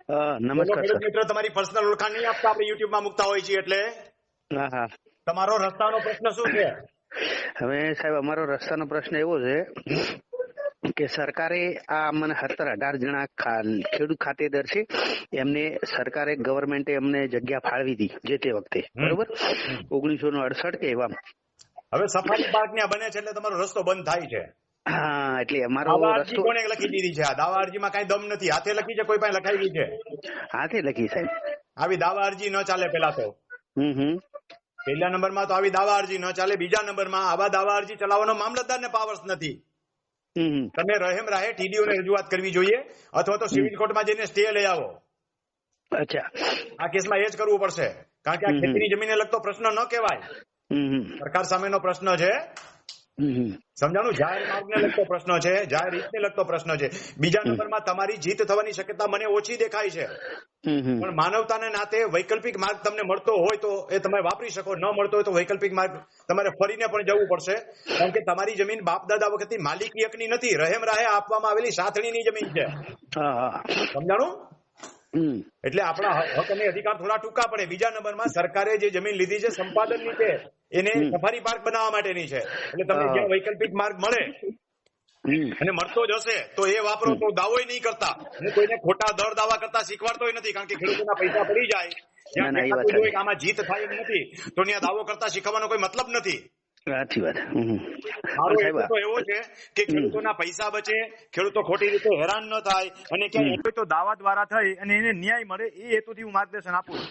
નમસ્કાર ખેડૂત સર. મિત્ર, તમારી પર્સનલ ઓળખાણ નહીં આપતા, આપણે યુટ્યુબ માં મૂકતા હોય છીએ, એટલે હા હા. તમારો રસ્તાનો પ્રશ્ન શું છે? હવે સાહેબ અમારો રસ્તાનો પ્રશ્ન એવો છે કે સરકારે આ મને 17-18 જણા ખેડૂત ખાતેદાર છે, એમને સરકારે ગવર્મેન્ટે એમને જગ્યા ફાળવી હતી જે તે વખતે, બરોબર 1968 કે એવા. હવે સફારી પાર્ક ત્યાં બને છે એટલે તમારો રસ્તો બંધ થાય છે. હા, એટલે અમારો દાવા અરજી રસ્તો કોણે લખી દીધી છે? આ દાવા અરજીમાં કઈ દમ નથી. હાથે લખી છે, કોઈ પાસે લખાવી છે? હાથે લખી સાહેબ. આવી દાવા અરજી ન ચાલે. પેલા તો પહેલા નંબરમાં તો આવી દાવા અરજી ન ચાલે. બીજા નંબરમાં આવા દાવા અરજી ચલાવવાનો મામલતદારને પાવર્સ નથી. તમે રહેમ રાહે ટીડીઓને રજૂઆત કરવી જોઈએ, અથવા તો સિવિલ કોર્ટમાં જઈને સ્ટે લઈ આવો. અચ્છા. આ કેસમાં એ જ કરવું પડશે, કારણ કે આ ખેતીની જમીનને લગતો પ્રશ્ન ન કહેવાય. સરકાર સામેનો પ્રશ્ન છે. સમજાણું? જાહેર માર્ગને લગતો પ્રશ્ન છે, જાહેર હિતને લગતો પ્રશ્ન છે. બીજા નંબરમાં તમારી જીત થવાની શક્યતા મને ઓછી દેખાય છે, પણ માનવતાને નાતે વૈકલ્પિક માર્ગ તમને મળતો હોય તો એ તમે વાપરી શકો, ન મળતો હોય તો વૈકલ્પિક માર્ગ તમારે ફરીને પણ જવું પડશે, કારણ કે તમારી જમીન બાપ દાદા વખતની માલિકી હકની નથી, રહેમ રાહે આપવામાં આવેલી સાથણીની જમીન છે. સમજાણું? એટલે આપણા હક અને અધિકાર થોડા ટૂંકા પડે. બીજા નંબરમાં સરકારે જે જમીન લીધી છે સંપાદનની છે, એને સફારી પાર્ક બનાવવા માટેની છે, એટલે તમને જ્યાં વૈકલ્પિક માર્ગ મળે અને મળતો જ હશે તો એ વાપરો. તો દાવો નહીં કરતા, હું કોઈને ખોટા દર દાવા કરતા શીખવાડતો નથી, કારણ કે ખેડૂતોના પૈસા પડી જાય, જ્યાં દેખાતું જ હોય કે આમાં જીત થાય એમ નથી, તો ત્યાં દાવો કરતા શીખવાનો કોઈ મતલબ નથી. સાચી વાત. મારો હેતુ તો એવો છે કે ખેડૂતોના પૈસા બચે, ખેડૂતો ખોટી રીતે હેરાન ન થાય, અને ક્યાંય તો દાવા દ્વારા થઈ અને એને ન્યાય મળે, એ હેતુથી હું માર્ગદર્શન આપું છું.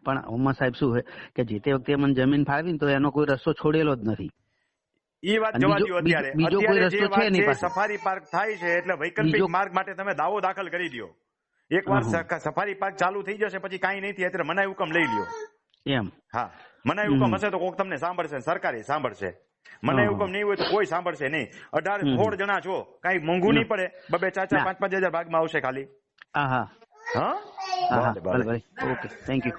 પણ ઉમા સાહેબ શું છે કે જે તે વખતે મને જમીન ફાળવી તો એનો કોઈ રસ્તો છોડેલો જ નથી. એ વાત જવા દો. અત્યારે બીજો કોઈ રસ્તો છે નહીં પાસે. સફારી પાર્ક થાય છે એટલે વૈકલ્પિક માર્ગ માટે તમે દાવો દાખલ કરી દો. એકવાર સફારી પાર્ક ચાલુ થઈ જશે પછી કાંઈ નહીં થાય, અત્યારે મનાઈ હુકમ લઈ લ્યો. એમ? હા, મનાઈ હુકમ હશે તો કોક તમને સાંભળશે, સરકારે સાંભળશે. મનાઈ હુકમ નહીં હોય તો કોઈ સાંભળશે નહીં. 18-16 જણા છો, કઈ મોંઘું નહીં પડે. 2-4, 5-5 હજાર ભાગમાં આવશે ખાલી. હા હા. હા, ઓકે, થેન્ક યુ.